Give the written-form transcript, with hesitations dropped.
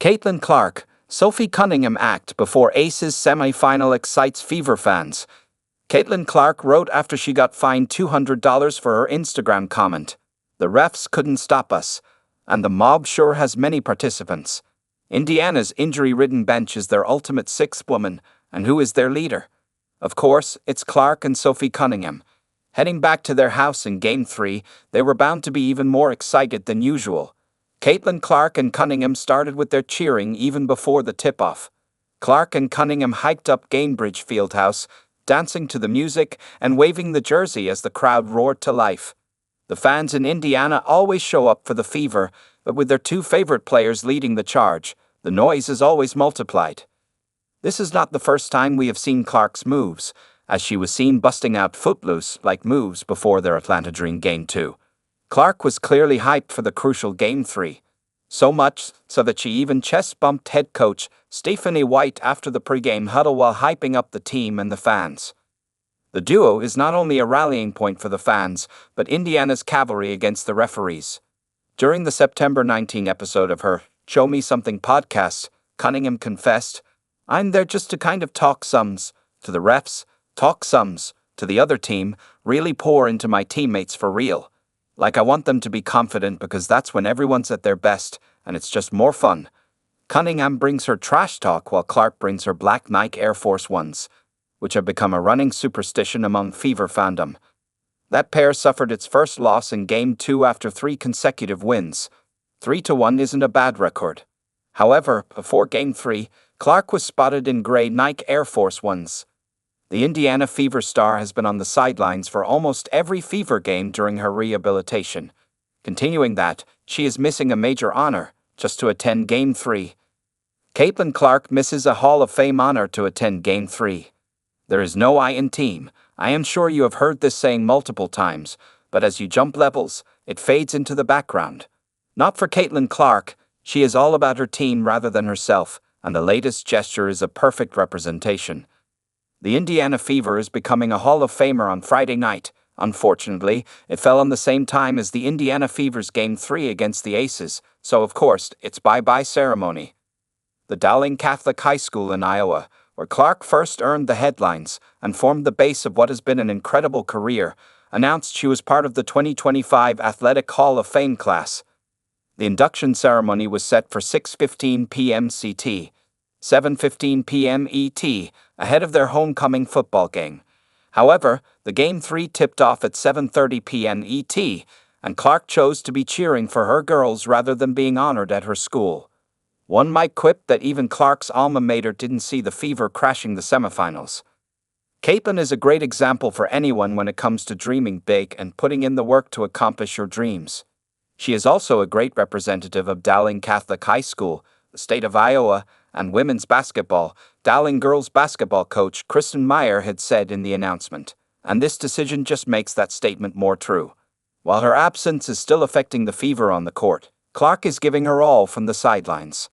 Caitlin Clark, Sophie Cunningham act before Aces semi-final excites Fever fans. Caitlin Clark wrote after she got fined $200 for her Instagram comment. The refs couldn't stop us. And the mob sure has many participants. Indiana's injury-ridden bench is their ultimate sixth woman, and who is their leader? Of course, it's Clark and Sophie Cunningham. Heading back to their house in Game 3, they were bound to be even more excited than usual. Caitlin Clark and Cunningham started with their cheering even before the tip-off. Clark and Cunningham hiked up Gainbridge Fieldhouse, dancing to the music and waving the jersey as the crowd roared to life. The fans in Indiana always show up for the Fever, but with their two favorite players leading the charge, the noise is always multiplied. This is not the first time we have seen Clark's moves, as she was seen busting out Footloose-like moves before their Atlanta Dream Game 2. Clark was clearly hyped for the crucial Game 3. So much so that she even chest-bumped head coach Stephanie White after the pregame huddle while hyping up the team and the fans. The duo is not only a rallying point for the fans, but Indiana's cavalry against the referees. During the September 19 episode of her Show Me Something podcast, Cunningham confessed, "I'm there just to kind of talk sums to the refs, talk sums to the other team, really pour into my teammates for real. Like I want them to be confident because that's when everyone's at their best, and it's just more fun." Cunningham brings her trash talk while Clark brings her black Nike Air Force Ones, which have become a running superstition among Fever fandom. That pair suffered its first loss in Game 2 after 3 consecutive wins. 3-1 isn't a bad record. However, before Game 3, Clark was spotted in gray Nike Air Force Ones. The Indiana Fever star has been on the sidelines for almost every Fever game during her rehabilitation. Continuing that, she is missing a major honor just to attend Game 3. Caitlin Clark misses a Hall of Fame honor to attend Game 3. There is no I in team. I am sure you have heard this saying multiple times, but as you jump levels, it fades into the background. Not for Caitlin Clark, she is all about her team rather than herself, and the latest gesture is a perfect representation. The Indiana Fever is becoming a Hall of Famer on Friday night. Unfortunately, it fell on the same time as the Indiana Fever's Game 3 against the Aces, so of course, it's bye-bye ceremony. The Dowling Catholic High School in Iowa, where Clark first earned the headlines and formed the base of what has been an incredible career, announced she was part of the 2025 Athletic Hall of Fame class. The induction ceremony was set for 6:15 p.m. CT, 7:15 p.m. ET, ahead of their homecoming football game. However, the Game 3 tipped off at 7:30 p.m. ET, and Clark chose to be cheering for her girls rather than being honored at her school. One might quip that even Clark's alma mater didn't see the Fever crashing the semifinals. Caitlin is a great example for anyone when it comes to dreaming big and putting in the work to accomplish your dreams. She is also a great representative of Dowling Catholic High School, the state of Iowa, and women's basketball. Dowling girls basketball coach Kristen Meyer had said in the announcement, and this decision just makes that statement more true. While her absence is still affecting the Fever on the court, Clark is giving her all from the sidelines.